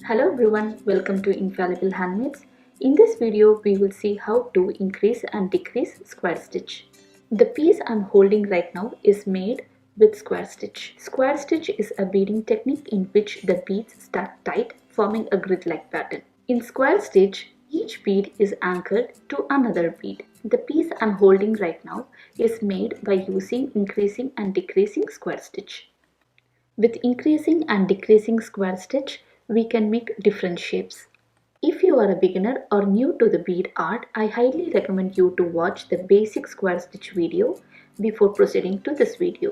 Hello everyone, welcome to Infallible Handmaids. In this video, we will see how to increase and decrease square stitch. The piece I'm holding right now is made with square stitch. Square stitch is a beading technique in which the beads stack tight, forming a grid-like pattern. In square stitch, each bead is anchored to another bead. The piece I'm holding right now is made by using increasing and decreasing square stitch. With increasing and decreasing square stitch, we can make different shapes. If you are a beginner or new to the bead art, I highly recommend you to watch the basic square stitch video before proceeding to this video.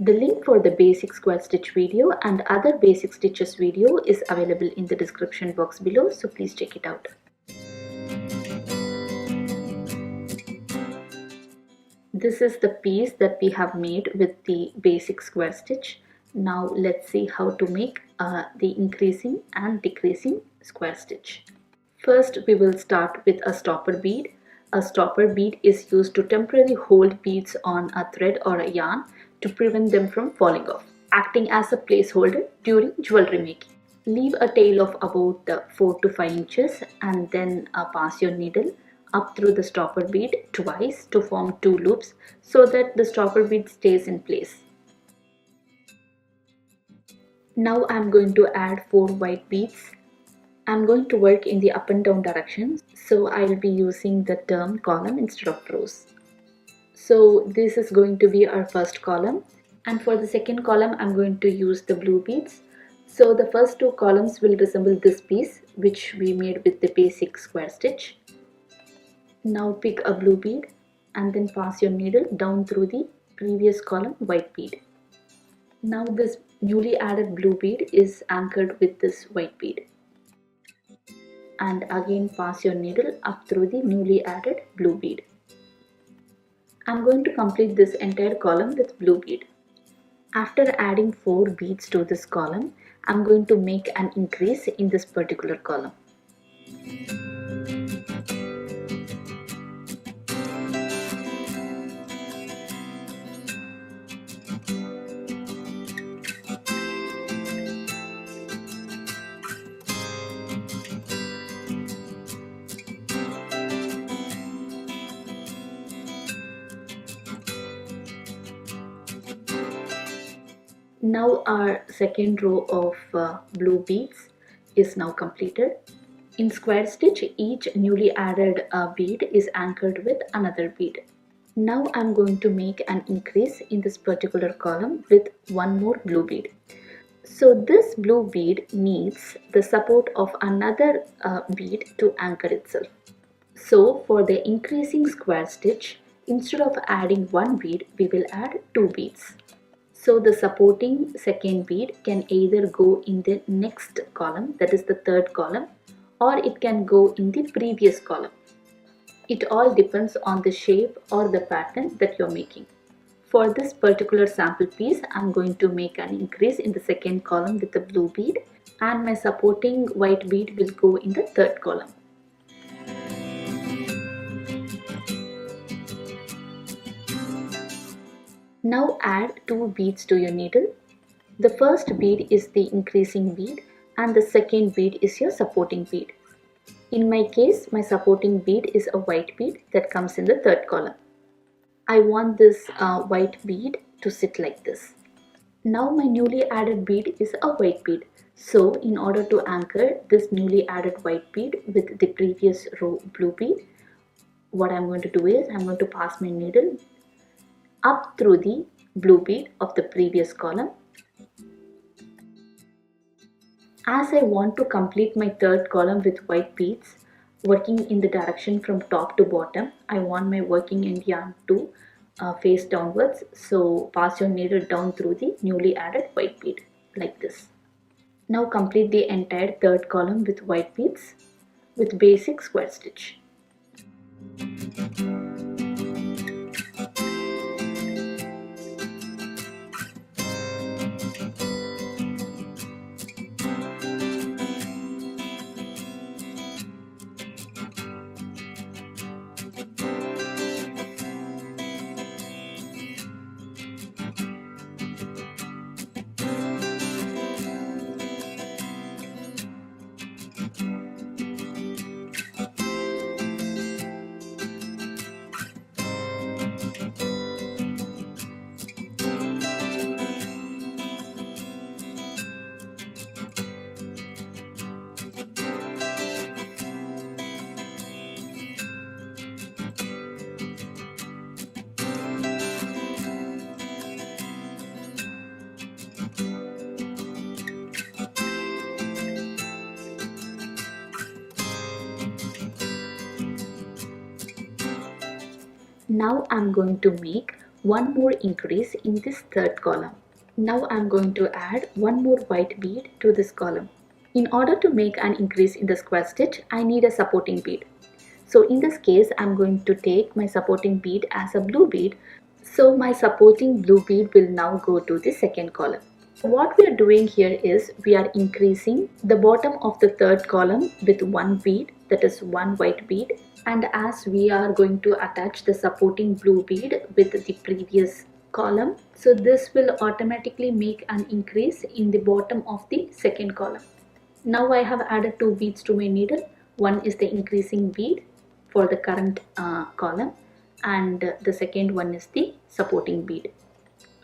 The link for the basic square stitch video and other basic stitches video is available in the description box below, so please check it out. This is the piece that we have made with the basic square stitch. Now let's see how to make the increasing and decreasing square stitch. First we will start with a stopper bead. A stopper bead is used to temporarily hold beads on a thread or a yarn to prevent them from falling off, acting as a placeholder during jewelry making. Leave a tail of about 4 to 5 inches and then pass your needle up through the stopper bead twice to form 2 loops so that the stopper bead stays in place. Now I am going to add 4 white beads. I am going to work in the up and down directions, so I will be using the term column instead of rows. So this is going to be our first column, and for the second column I am going to use the blue beads. So the first 2 columns will resemble this piece which we made with the basic square stitch. Now pick a blue bead and then pass your needle down through the previous column white bead. Now this newly added blue bead is anchored with this white bead. And again pass your needle up through the newly added blue bead. I'm going to complete this entire column with blue bead. After adding 4 beads to this column, I'm going to make an increase in this particular column. Now our second row of blue beads is now completed. In square stitch, each newly added bead is anchored with another bead. Now I'm going to make an increase in this particular column with one more blue bead. So this blue bead needs the support of another bead to anchor itself. So for the increasing square stitch, instead of adding one bead, we will add 2 beads. So the supporting second bead can either go in the next column, that is the third column, or it can go in the previous column. It all depends on the shape or the pattern that you're making. For this particular sample piece, I'm going to make an increase in the second column with the blue bead, and my supporting white bead will go in the third column. Now add 2 beads to your needle. The first bead is the increasing bead and the second bead is your supporting bead. In my case, my supporting bead is a white bead that comes in the third column. I want this white bead to sit like this. Now my newly added bead is a white bead. So in order to anchor this newly added white bead with the previous row blue bead, what I'm going to do is I'm going to pass my needle up through the blue bead of the previous column. As I want to complete my third column with white beads, working in the direction from top to bottom, I want my working end yarn to face downwards. So pass your needle down through the newly added white bead like this. Now complete the entire third column with white beads with basic square stitch. Now I'm going to make one more increase in this third column. Now I'm going to add one more white bead to this column. In order to make an increase in the square stitch, I need a supporting bead. So in this case, I'm going to take my supporting bead as a blue bead. So my supporting blue bead will now go to the second column. What we are doing here is we are increasing the bottom of the third column with one bead, that is one white bead, and as we are going to attach the supporting blue bead with the previous column, so this will automatically make an increase in the bottom of the second column. Now I have added two beads to my needle. One is the increasing bead for the current column, and the second one is the supporting bead.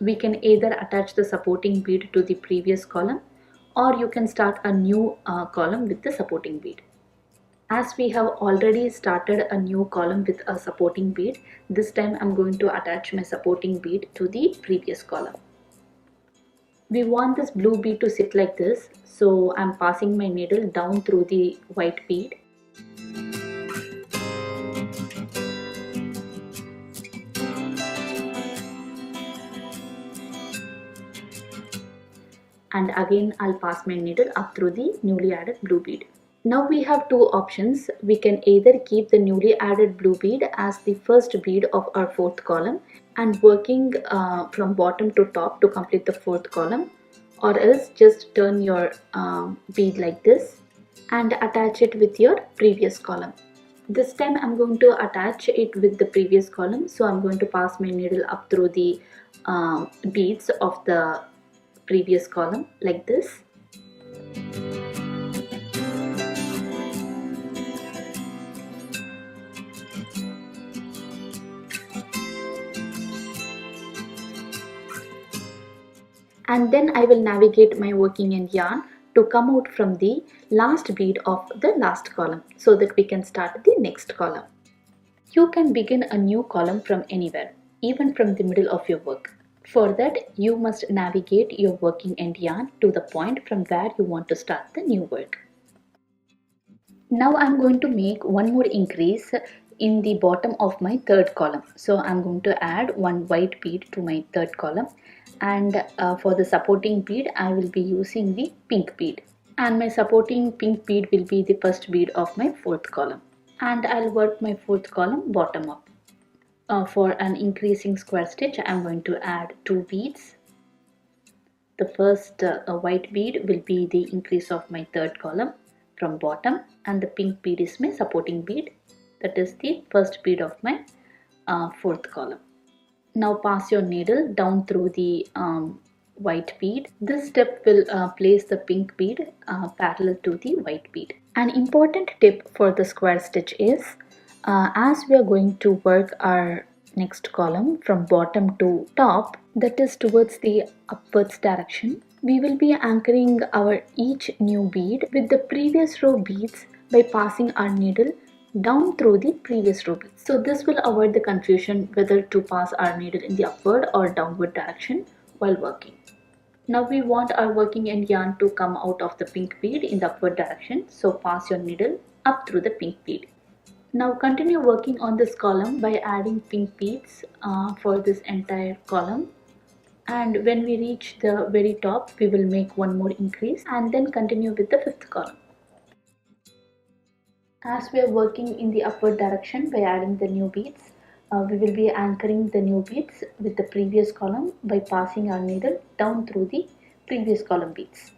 We can either attach the supporting bead to the previous column, or you can start a new column with the supporting bead. As we have already started a new column with a supporting bead, this time I'm going to attach my supporting bead to the previous column. We want this blue bead to sit like this, so I'm passing my needle down through the white bead. And again I'll pass my needle up through the newly added blue bead. Now we have two options. We can either keep the newly added blue bead as the first bead of our fourth column and working from bottom to top to complete the fourth column, or else just turn your bead like this and attach it with your previous column. This time I'm going to attach it with the previous column, so I'm going to pass my needle up through the beads of the previous column like this. And then I will navigate my working end yarn to come out from the last bead of the last column so that we can start the next column. You can begin a new column from anywhere, even from the middle of your work. For that, you must navigate your working end yarn to the point from where you want to start the new work. Now I'm going to make one more increase in the bottom of my third column. So I'm going to add one white bead to my third column, and for the supporting bead I will be using the pink bead, and my supporting pink bead will be the first bead of my fourth column, and I'll work my fourth column bottom up. For an increasing square stitch I'm going to add two beads. The first white bead will be the increase of my third column from bottom, and the pink bead is my supporting bead, that is the first bead of my fourth column. Now pass your needle down through the white bead. This step will place the pink bead parallel to the white bead. An important tip for the square stitch is as we are going to work our next column from bottom to top, that is towards the upwards direction, we will be anchoring our each new bead with the previous row beads by passing our needle down through the previous row beads. So this will avoid the confusion whether to pass our needle in the upward or downward direction while working. Now we want our working end yarn to come out of the pink bead in the upward direction, so pass your needle up through the pink bead. Now continue working on this column by adding pink beads for this entire column, and when we reach the very top we will make one more increase and then continue with the fifth column. As we are working in the upward direction by adding the new beads, we will be anchoring the new beads with the previous column by passing our needle down through the previous column beads.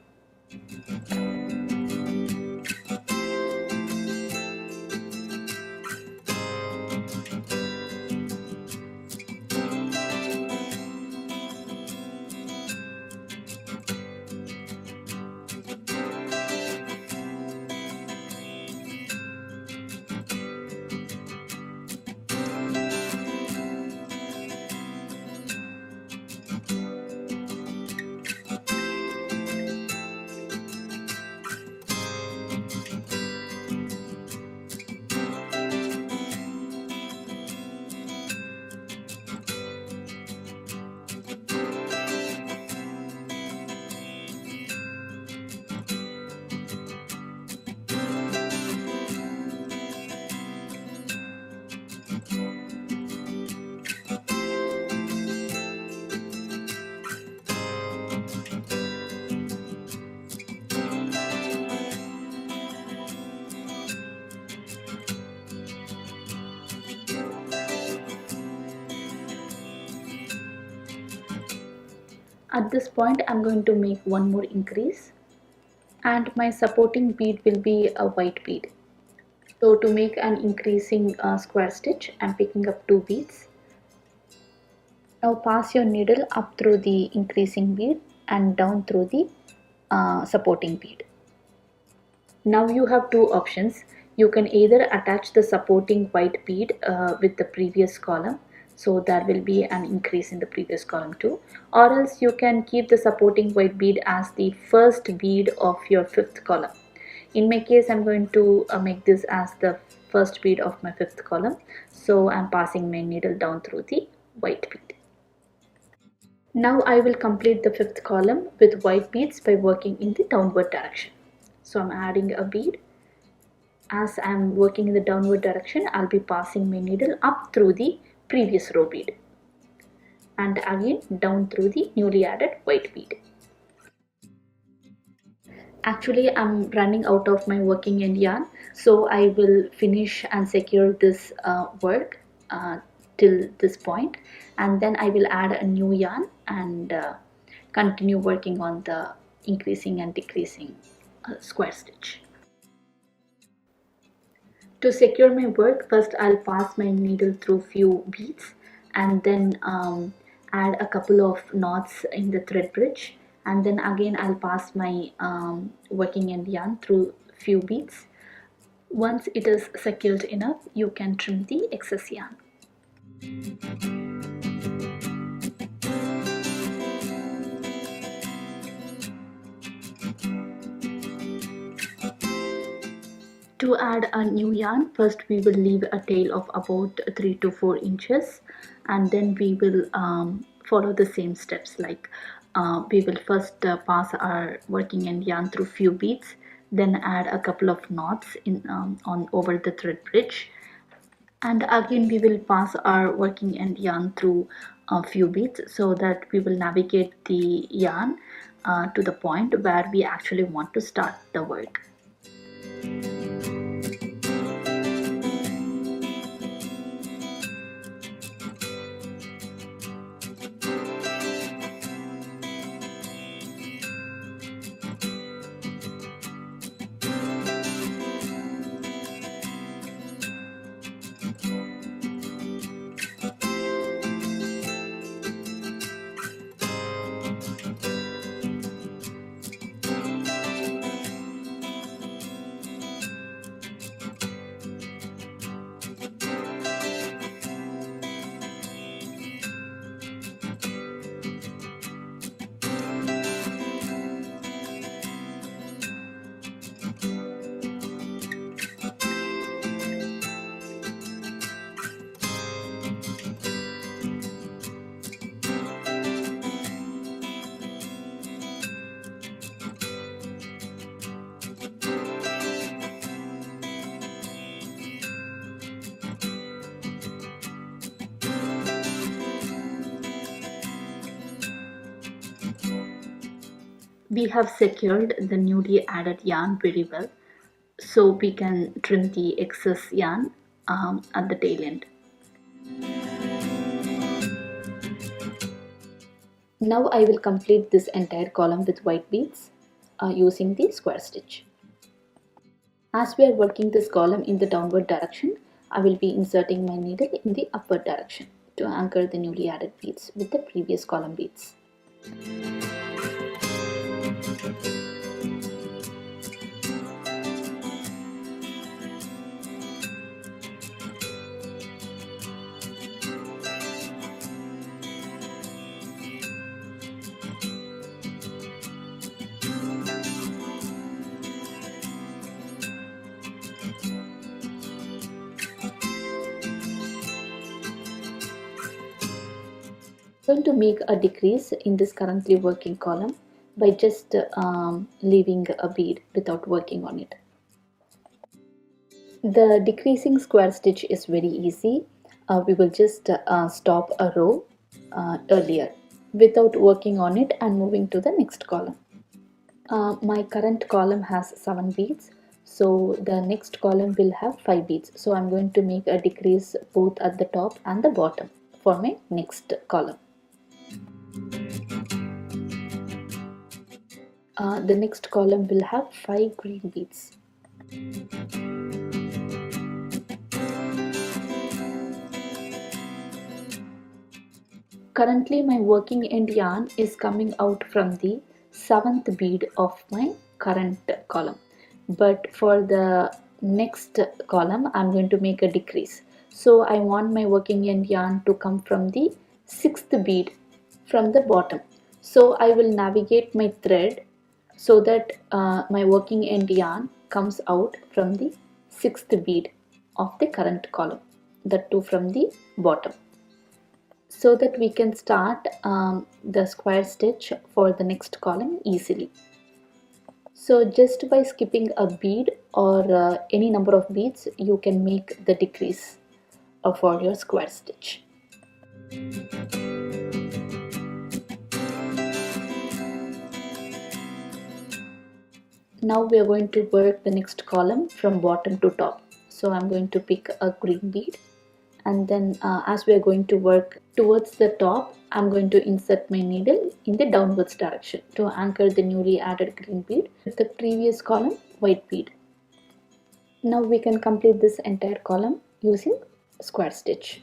At this point I'm going to make one more increase, and my supporting bead will be a white bead. So to make an increasing square stitch, I'm picking up 2 beads. Now pass your needle up through the increasing bead and down through the supporting bead. Now you have two options. You can either attach the supporting white bead with the previous column, so there will be an increase in the previous column too, or else you can keep the supporting white bead as the first bead of your fifth column. In my case, I'm going to make this as the first bead of my fifth column, so I'm passing my needle down through the white bead. Now I will complete the fifth column with white beads by working in the downward direction. So I'm adding a bead. As I'm working in the downward direction, I'll be passing my needle up through the previous row bead and again down through the newly added white bead. Actually, I'm running out of my working end yarn, so I will finish and secure this work till this point, and then I will add a new yarn and continue working on the increasing and decreasing square stitch. To secure my work, first I'll pass my needle through few beads and then add a couple of knots in the thread bridge, and then again I'll pass my working end yarn through few beads. Once it is secured enough, you can trim the excess yarn. To add a new yarn, first we will leave a tail of about 3 to 4 inches, and then we will follow the same steps. Like we will first pass our working end yarn through few beads, then add a couple of knots in on over the thread bridge, and again we will pass our working end yarn through a few beads, so that we will navigate the yarn to the point where we actually want to start the work. We have secured the newly added yarn very well, so we can trim the excess yarn at the tail end. Now I will complete this entire column with white beads using the square stitch. As we are working this column in the downward direction, I will be inserting my needle in the upward direction to anchor the newly added beads with the previous column beads. I'm going to make a decrease in this currently working column by just leaving a bead without working on it. The decreasing square stitch is very easy. We will just stop a row earlier without working on it and moving to the next column. My current column has 7 beads, so the next column will have 5 beads. So I'm going to make a decrease both at the top and the bottom for my next column. The next column will have 5 green beads. Currently my working end yarn is coming out from the 7th bead of my current column, but for the next column I'm going to make a decrease. So I want my working end yarn to come from the 6th bead from the bottom. So I will navigate my thread so that my working end yarn comes out from the 6th bead of the current column, that too from the bottom, so that we can start the square stitch for the next column easily. So just by skipping a bead or any number of beads, you can make the decrease for your square stitch. Now we are going to work the next column from bottom to top. So I'm going to pick a green bead, and then as we are going to work towards the top, I'm going to insert my needle in the downwards direction to anchor the newly added green bead with the previous column white bead. Now we can complete this entire column using square stitch.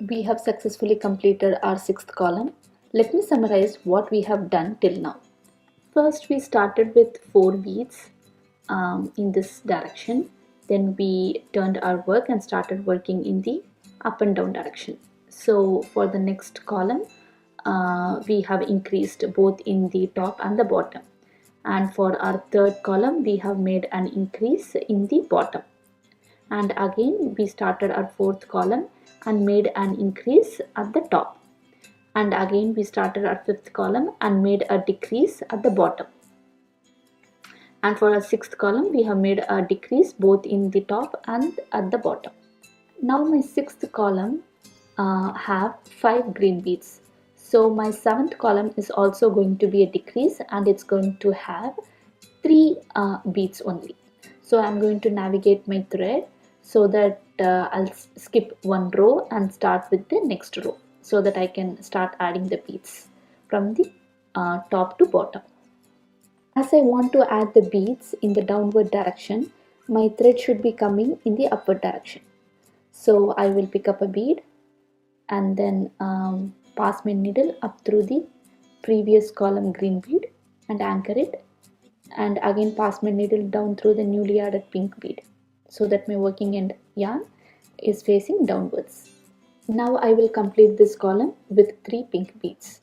We have successfully completed our 6th column. Let me summarize what we have done till now. First, we started with 4 beads in this direction. Then we turned our work and started working in the up and down direction. So for the next column, we have increased both in the top and the bottom. And for our 3rd column, we have made an increase in the bottom. And again we started our 4th column and made an increase at the top, and again we started our 5th column and made a decrease at the bottom, and for our 6th column we have made a decrease both in the top and at the bottom. Now my 6th column have 5 green beads, so my 7th column is also going to be a decrease and it's going to have 3 beads only. So I'm going to navigate my thread so that I'll skip one row and start with the next row so that I can start adding the beads from the top to bottom. As I want to add the beads in the downward direction, my thread should be coming in the upward direction. So I will pick up a bead and then pass my needle up through the previous column green bead and anchor it, and again pass my needle down through the newly added pink bead so that my working end yarn is facing downwards. Now I will complete this column with 3 pink beads.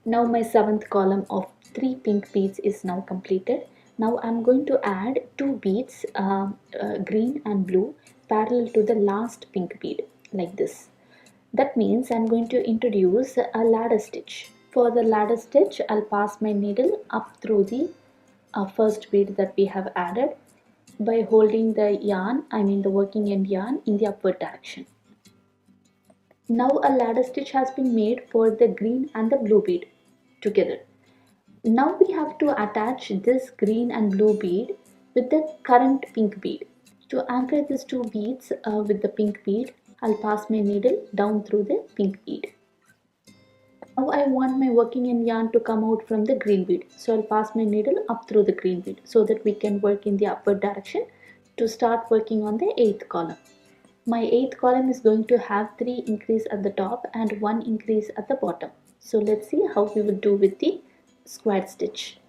Now my 7th column of 3 pink beads is now completed. Now I'm going to add 2 beads, green and blue, parallel to the last pink bead, like this. That means I'm going to introduce a ladder stitch. For the ladder stitch, I'll pass my needle up through the first bead that we have added by holding the yarn, the working end yarn, in the upward direction. Now a ladder stitch has been made for the green and the blue bead together. Now we have to attach this green and blue bead with the current pink bead. To anchor these 2 beads with the pink bead, I'll pass my needle down through the pink bead. Now I want my working end yarn to come out from the green bead. So I'll pass my needle up through the green bead so that we can work in the upward direction to start working on the 8th column. My 8th column is going to have 3 increase at the top and 1 increase at the bottom. So let's see how we will do with the square stitch.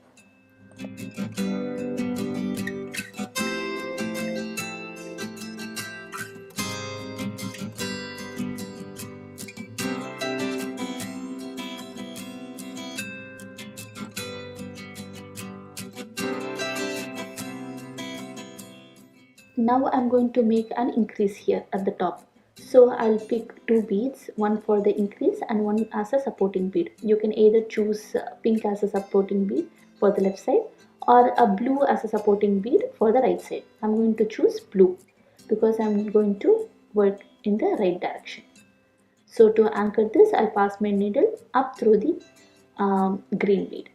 Now I'm going to make an increase here at the top. So I'll pick two beads, one for the increase and one as a supporting bead. You can either choose pink as a supporting bead for the left side or a blue as a supporting bead for the right side. I'm going to choose blue because I'm going to work in the right direction. So to anchor this, I'll pass my needle up through the green bead.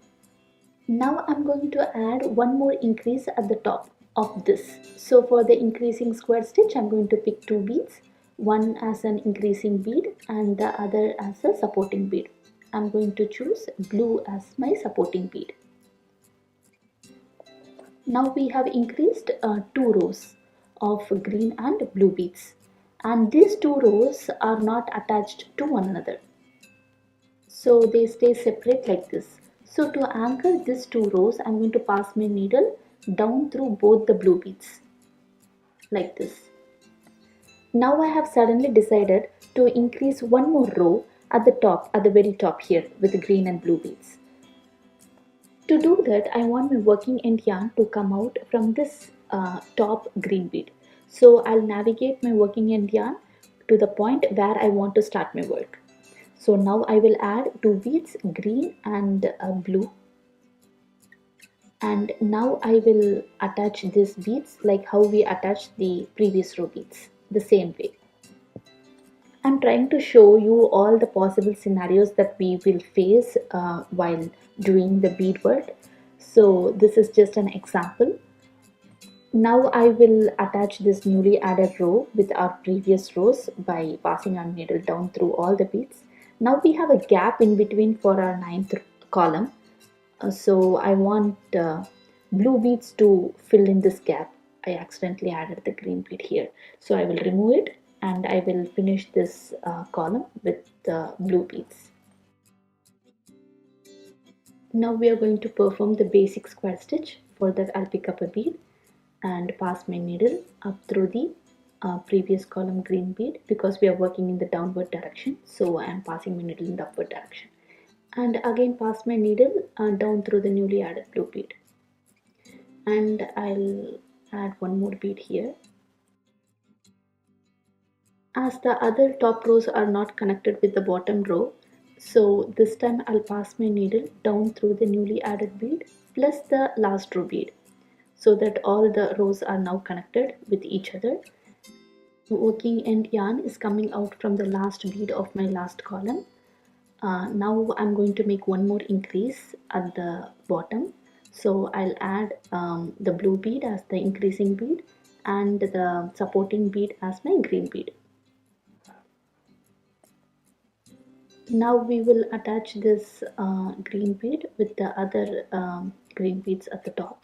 Now I'm going to add one more increase at the top of this. So for the increasing square stitch, I'm going to pick two beads, one as an increasing bead and the other as a supporting bead. I'm going to choose blue as my supporting bead. Now we have increased two rows of green and blue beads, and these two rows are not attached to one another, so they stay separate like this. So to anchor these two rows, I'm going to pass my needle down through both the blue beads like this. Now I have suddenly decided to increase one more row at the top, at the very top here with the green and blue beads. To do that, I want my working end yarn to come out from this top green bead. So I'll navigate my working end yarn to the point where I want to start my work. So now I will add two beads, green and blue, and now I will attach these beads like how we attached the previous row beads, the same way. I'm trying to show you all the possible scenarios that we will face while doing the beadwork. So this is just an example. Now I will attach this newly added row with our previous rows by passing our needle down through all the beads. Now we have a gap in between for our ninth column. So I want blue beads to fill in this gap. I accidentally added the green bead here. So I will remove it and I will finish this column with the blue beads. Now we are going to perform the basic square stitch. For that I'll pick up a bead and pass my needle up through the previous column green bead because we are working in the downward direction. So I am passing my needle in the upward direction. And again pass my needle down through the newly added blue bead. And I'll add one more bead here. As the other top rows are not connected with the bottom row, so this time I'll pass my needle down through the newly added bead plus the last row bead so that all the rows are now connected with each other. The working end yarn is coming out from the last bead of my last column. Now I'm going to make one more increase at the bottom. So I'll add the blue bead as the increasing bead and the supporting bead as my green bead. Now we will attach this green bead with the other green beads at the top.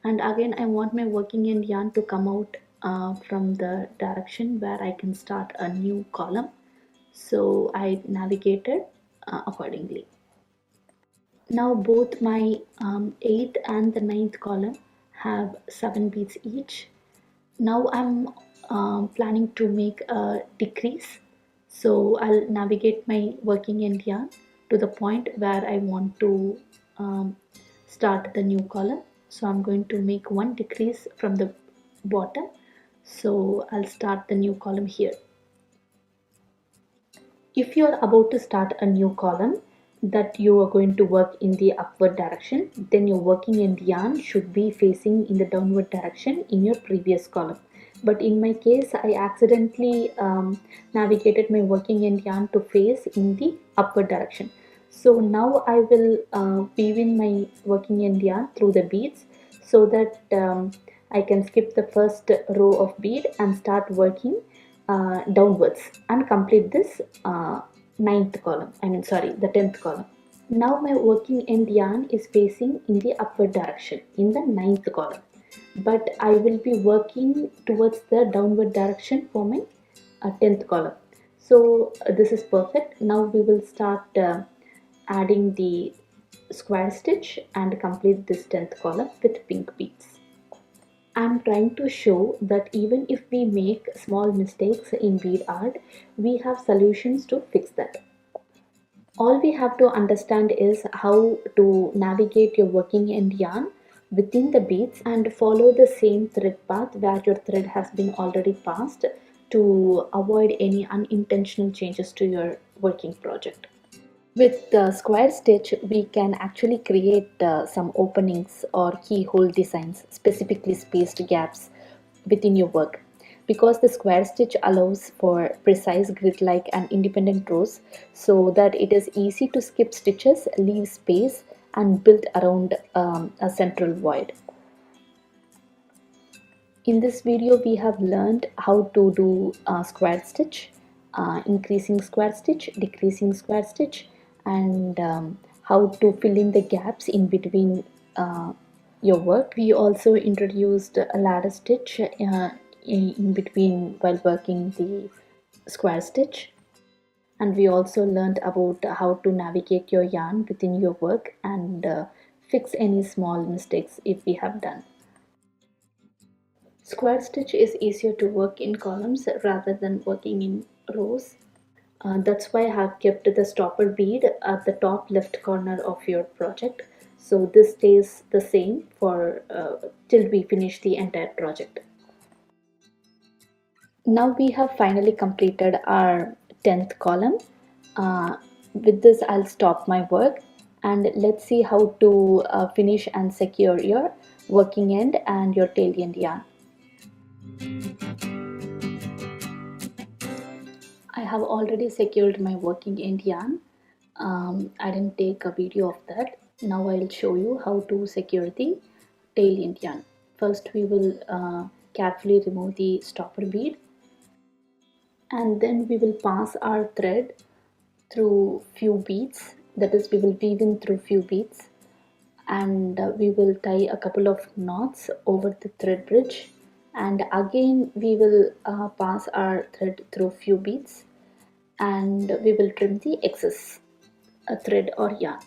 And again I want my working end yarn to come out from the direction where I can start a new column. So I navigated accordingly. Now both my 8th and the ninth column have 7 beads each. Now I'm planning to make a decrease. So I'll navigate my working end yarn to the point where I want to start the new column. So I'm going to make one decrease from the bottom. So I'll start the new column here. If you are about to start a new column that you are going to work in the upward direction, then your working end yarn should be facing in the downward direction in your previous column. But in my case, I accidentally navigated my working end yarn to face in the upward direction. So now I will weave in my working end yarn through the beads so that I can skip the first row of bead and start working downwards and complete this the 10th column. Now my working end yarn is facing in the upward direction in the 9th column, but I will be working towards the downward direction for my 10th column. So this is perfect. Now we will start adding the square stitch and complete this 10th column with pink beads. I'm trying to show that even if we make small mistakes in bead art, we have solutions to fix that. All we have to understand is how to navigate your working end yarn within the beads and follow the same thread path where your thread has been already passed to avoid any unintentional changes to your working project. With the square stitch, we can actually create some openings or keyhole designs, specifically spaced gaps within your work. Because the square stitch allows for precise grid-like and independent rows, so that it is easy to skip stitches, leave space, and build around a central void. In this video, we have learned how to do square stitch, increasing square stitch, decreasing square stitch, and how to fill in the gaps in between your work. We also introduced a ladder stitch in between while working the square stitch. And we also learned about how to navigate your yarn within your work and fix any small mistakes if we have done. Square stitch is easier to work in columns rather than working in rows. That's why I have kept the stopper bead at the top left corner of your project. So this stays the same for till we finish the entire project. Now we have finally completed our 10th column. With this I'll stop my work and let's see how to finish and secure your working end and your tail end yarn. I have already secured my working end yarn. I didn't take a video of that. Now I'll show you how to secure the tail end yarn. First we will carefully remove the stopper bead and then we will pass our thread through few beads. That is, we will weave in through few beads and we will tie a couple of knots over the thread bridge, and again we will pass our thread through few beads and we will trim the excess thread or yarn.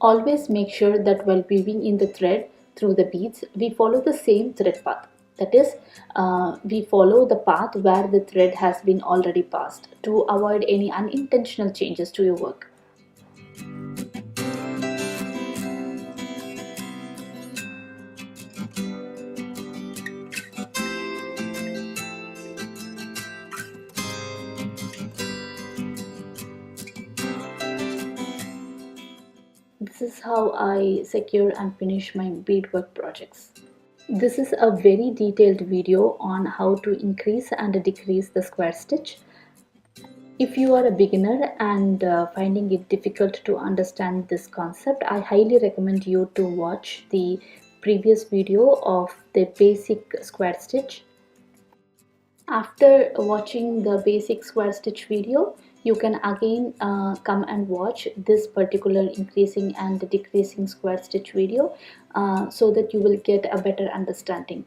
Always make sure that while weaving in the thread through the beads, we follow the same thread path. That is, we follow the path where the thread has been already passed to avoid any unintentional changes to your work. This is how I secure and finish my beadwork projects. This is a very detailed video on how to increase and decrease the square stitch. If you are a beginner and finding it difficult to understand this concept, I highly recommend you to watch the previous video of the basic square stitch. After watching the basic square stitch video, you can again come and watch this particular increasing and decreasing square stitch video so that you will get a better understanding.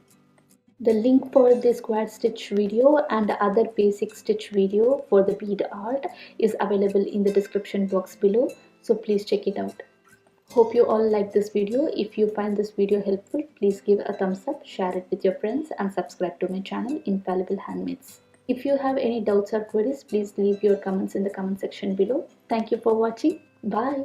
The link for the square stitch video and other basic stitch video for the bead art is available in the description box below, so please check it out. Hope you all like this video. If you find this video helpful, please give a thumbs up, share it with your friends and subscribe to my channel Infallible Handmaids. If you have any doubts or queries, please leave your comments in the comment section below. Thank you for watching. Bye.